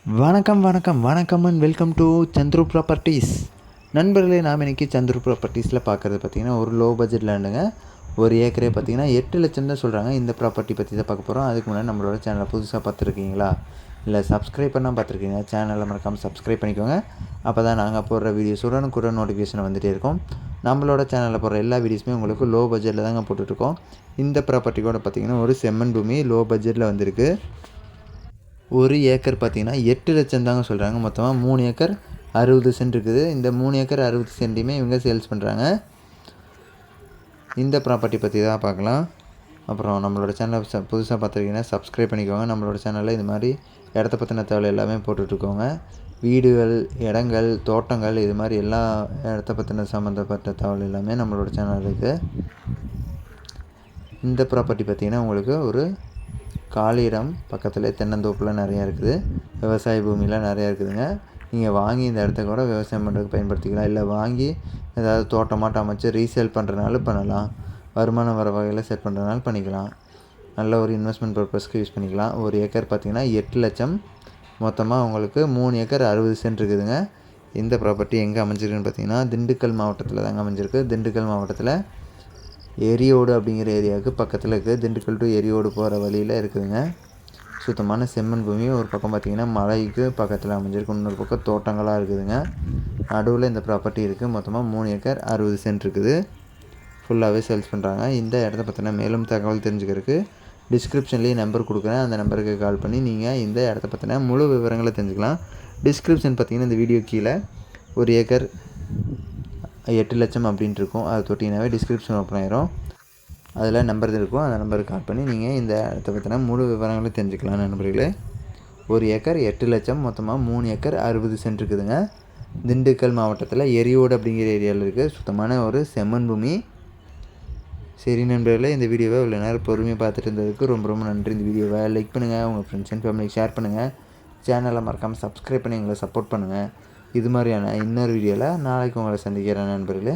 வணக்கம் வணக்கம் வணக்கம் and welcome to Chandru properties. நண்பர்களே, நாம் இன்றைக்கி சந்துரு ப்ராப்பர்ட்டிஸில் பார்க்குறது பார்த்திங்கன்னா ஒரு லோ பட்ஜெட் லேண்டுங்க. ஒரு ஏக்கரே பார்த்திங்கன்னா 8 லட்சம் தான் சொல்கிறாங்க. இந்த ப்ராப்பர்ட்டி பற்றி தான் பார்க்க போகிறோம். அதுக்கு முன்னாடி நம்மளோட சேனலை புதுசாக பார்த்துருக்கீங்களா, இல்லை சப்ஸ்கிரைப் பண்ணால் பார்த்துருக்கீங்க, சேனலை மறக்காமல் சப்ஸ்கிரைப் பண்ணிக்கோங்க. அப்போ தான் நாங்கள் போடுற வீடியோஸ் உடனுக்குடன் நோட்டிஃபிகேஷன் வந்துகிட்டே இருக்கும். நம்மளோட சேனலில் போடுற எல்லா வீடியோஸுமே உங்களுக்கு லோ பட்ஜெட்டில் தாங்க போட்டுட்ருக்கோம். இந்த ப்ராப்பர்ட்டி கூட பார்த்திங்கன்னா ஒரு செம்மண் பூமி லோ பட்ஜெட்டில் வந்திருக்கு. ஒரு ஏக்கர் பார்த்திங்கன்னா 8 லட்சம் தாங்க சொல்கிறாங்க. மொத்தமாக 3 ஏக்கர் 60 சென்ட் இருக்குது. இந்த 3 ஏக்கர் 60 சென்ட்டையுமே இவங்க சேல்ஸ் பண்ணுறாங்க. இந்த ப்ராப்பர்ட்டி பற்றி தான் பார்க்கலாம். அப்புறம் நம்மளோட சேனலை புதுசாக பார்த்துருக்கீங்கன்னா சப்ஸ்கிரைப் பண்ணிக்கோங்க. நம்மளோட சேனலில் இது மாதிரி இடத்த பற்றின தகவல் எல்லாமே போட்டுட்ருக்கோங்க. வீடுகள், இடங்கள், தோட்டங்கள், இது மாதிரி எல்லா இடத்த பற்றின சம்மந்தப்பட்ட தகவல் எல்லாமே நம்மளோட சேனல் இருக்குது. இந்த ப்ராப்பர்ட்டி பார்த்திங்கன்னா உங்களுக்கு ஒரு காலியிடம் பக்கத்தில் தென்னந்தோப்புலாம் நிறையா இருக்குது. விவசாய பூமிலாம் நிறையா இருக்குதுங்க. நீங்கள் வாங்கி இந்த இடத்த கூட விவசாயம் பண்ணுறதுக்கு பயன்படுத்திக்கலாம். இல்லை வாங்கி ஏதாவது தோட்டமாட்டம் அமைச்சு ரீசேல் பண்ணுறதுனாலும் பண்ணலாம். வருமானம் வர வகையில் செட் பண்ணுறதுனாலும் பண்ணிக்கலாம். நல்ல ஒரு இன்வெஸ்ட்மெண்ட் பர்பஸ்க்கு யூஸ் பண்ணிக்கலாம். ஒரு ஏக்கர் பார்த்திங்கன்னா 8 லட்சம். மொத்தமாக உங்களுக்கு 3 ஏக்கர் 60 சென்ட் இருக்குதுங்க. இந்த ப்ராப்பர்ட்டி எங்கே அமைஞ்சிருக்குன்னு பார்த்தீங்கன்னா திண்டுக்கல் மாவட்டத்தில் தாங்க அமைஞ்சிருக்கு. திண்டுக்கல் மாவட்டத்தில் எரியோடு அப்படிங்கிற ஏரியாவுக்கு பக்கத்தில் இருக்குது. திண்டுக்கல் டு எரியோடு போகிற வழியில் இருக்குதுங்க. சுத்தமான செம்மண் பூமி. ஒரு பக்கம் பார்த்திங்கன்னா மலைக்கு பக்கத்தில் அமைஞ்சிருக்கு, இன்னொரு பக்கம் தோட்டங்களாக இருக்குதுங்க. நடுவில் இந்த ப்ராப்பர்ட்டி இருக்குது. மொத்தமாக 3 ஏக்கர் 60 சென்ட் இருக்குது. ஃபுல்லாகவே சேல்ஸ் பண்ணுறாங்க. இந்த இடத்த பற்றின மேலும் தகவல் தெரிஞ்சுக்கிறதுக்கு டிஸ்கிரிப்ஷன்லேயே நம்பர் கொடுக்குறேன். அந்த நம்பருக்கு கால் பண்ணி நீங்கள் இந்த இடத்த பற்றின முழு விவரங்களை தெரிஞ்சுக்கலாம். டிஸ்கிரிப்ஷன் பார்த்திங்கன்னா இந்த வீடியோ கீழே ஒரு ஏக்கர் 8 லட்சம் அப்படின்ட்டு இருக்கும். அதை தொட்டிங்கனாவே டிஸ்கிரிப்ஷன் ஓப்பன் ஆயிரும். அதில் நம்பர் இருக்கும். அந்த நம்பருக்கு கால் பண்ணி நீங்கள் இந்த இடத்த பற்றின முழு விவரங்களும் தெரிஞ்சுக்கலாம். நண்பர்களே, ஒரு ஏக்கர் 8 லட்சம். மொத்தமாக 3 ஏக்கர் 60 சென்ட் இருக்குதுங்க. திண்டுக்கல் மாவட்டத்தில் எரியோடு அப்படிங்கிற ஏரியாவில் இருக்குது. சுத்தமான ஒரு செம்மண் பூமி. சரி நண்பர்களே, இந்த வீடியோவை இவ்வளோ நேரம் பொறுமையாக பார்த்துட்டு இருந்ததுக்கு ரொம்ப ரொம்ப நன்றி. இந்த வீடியோவை லைக் பண்ணுங்கள், உங்கள் ஃப்ரெண்ட்ஸ் அண்ட் ஃபேமிலிக்கு ஷேர் பண்ணுங்கள். சேனலை மறக்காமல் சப்ஸ்கிரைப் பண்ணி எங்களை சப்போர்ட் பண்ணுங்கள். இது மாதிரியான இன்னொரு வீடியோவில் நாளைக்கு உங்களை சந்திக்கிறேன் நண்பர்களே.